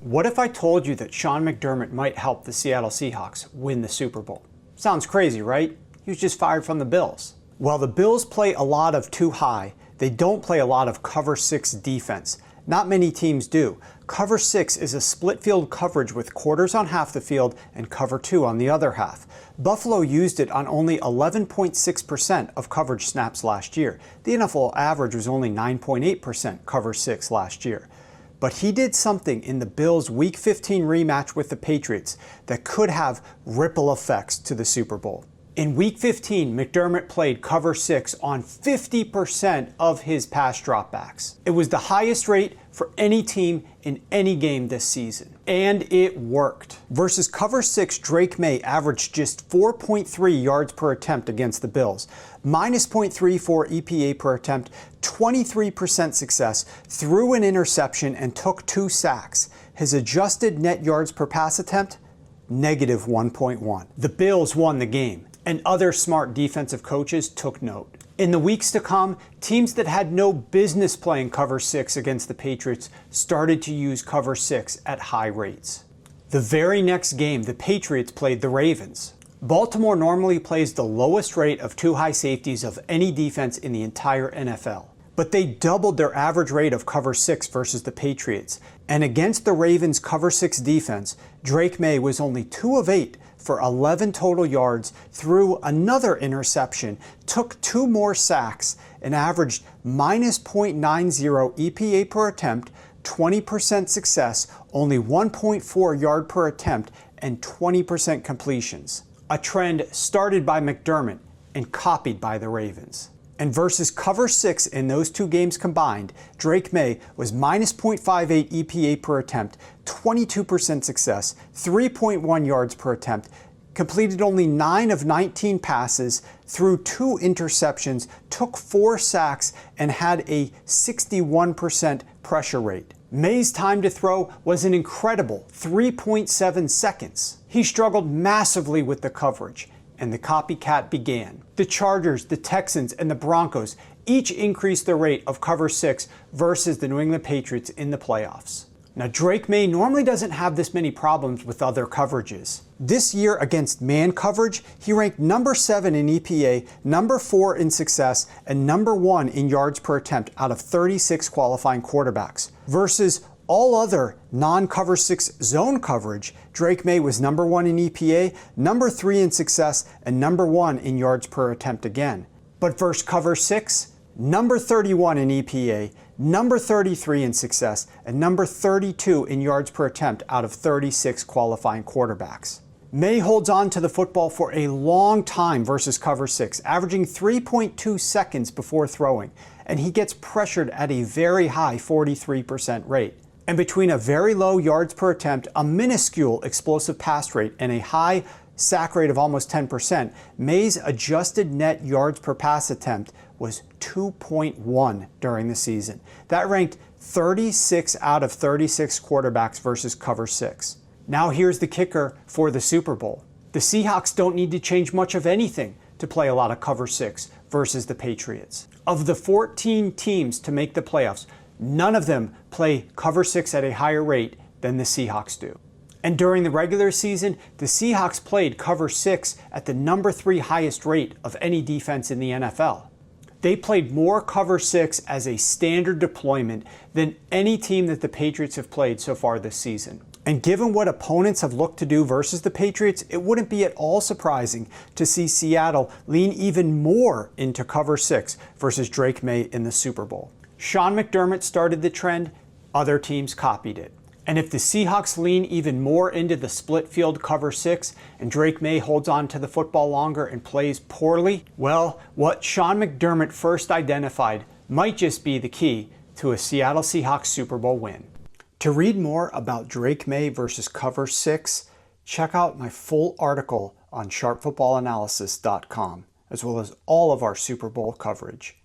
What if I told you that Sean McDermott might help the Seattle Seahawks win the Super Bowl? Sounds crazy, right? He was just fired from the Bills. Well, the Bills play a lot of too high. They don't play a lot of cover 6 defense. Not many teams do. Cover 6 is a split field coverage with quarters on half the field and cover 2 on the other half. Buffalo used it on only 11.6% of coverage snaps last year. The NFL average was only 9.8% cover 6 last year. But he did something in the Bills' Week 15 rematch with the Patriots that could have ripple effects to the Super Bowl. In Week 15, McDermott played cover 6 on 50% of his pass dropbacks. It was the highest rate for any team in any game this season. And it worked. Versus cover 6, Drake Maye averaged just 4.3 yards per attempt against the Bills, minus 0.34 EPA per attempt, 23% success, threw an interception, and took 2 sacks. His adjusted net yards per pass attempt, negative 1.1. The Bills won the game, and other smart defensive coaches took note. In the weeks to come, teams that had no business playing cover 6 against the Patriots started to use cover 6 at high rates. The very next game, the Patriots played the Ravens. Baltimore normally plays the lowest rate of too high safeties of any defense in the entire NFL. But they doubled their average rate of cover 6 versus the Patriots. And against the Ravens' cover 6 defense, Drake Maye was only 2 of 8 for 11 total yards, threw another interception, took 2 more sacks, and averaged minus 0.90 EPA per attempt, 20% success, only 1.4 yard per attempt, and 20% completions. A trend started by McDermott and copied by the Ravens. And versus cover 6 in those 2 games combined, Drake Maye was minus 0.58 EPA per attempt, 22% success, 3.1 yards per attempt, completed only 9 of 19 passes, threw 2 interceptions, took 4 sacks, and had a 61% pressure rate. Maye's time to throw was an incredible 3.7 seconds. He struggled massively with the coverage, and the copycat began. The Chargers, the Texans, and the Broncos each increased their rate of cover 6 versus the New England Patriots in the playoffs. Now, Drake Maye normally doesn't have this many problems with other coverages. This year against man coverage, he ranked number 7 in EPA, number 4 in success, and number 1 in yards per attempt out of 36 qualifying quarterbacks. Versus all other non-cover 6 zone coverage, Drake Maye was number 1 in EPA, number 3 in success, and number 1 in yards per attempt again. But versus cover 6, number 31 in EPA, number 33 in success, and number 32 in yards per attempt out of 36 qualifying quarterbacks. Maye holds on to the football for a long time versus cover 6, averaging 3.2 seconds before throwing, and he gets pressured at a very high 43% rate. And between a very low yards per attempt, a minuscule explosive pass rate, and a high sack rate of almost 10%, Maye's adjusted net yards per pass attempt was 2.1 during the season. That ranked 36 out of 36 quarterbacks versus cover 6. Now here's the kicker for the Super Bowl. The Seahawks don't need to change much of anything to play a lot of cover 6 versus the Patriots. Of the 14 teams to make the playoffs, none of them play cover 6 at a higher rate than the Seahawks do. And during the regular season, the Seahawks played cover 6 at the number 3 highest rate of any defense in the NFL. They played more cover 6 as a standard deployment than any team that the Patriots have played so far this season. And given what opponents have looked to do versus the Patriots, it wouldn't be at all surprising to see Seattle lean even more into cover 6 versus Drake Maye in the Super Bowl. Sean McDermott started the trend, other teams copied it. And if the Seahawks lean even more into the split field cover 6 and Drake Maye holds on to the football longer and plays poorly, well, what Sean McDermott first identified might just be the key to a Seattle Seahawks Super Bowl win. To read more about Drake Maye versus cover 6, check out my full article on sharpfootballanalysis.com, as well as all of our Super Bowl coverage.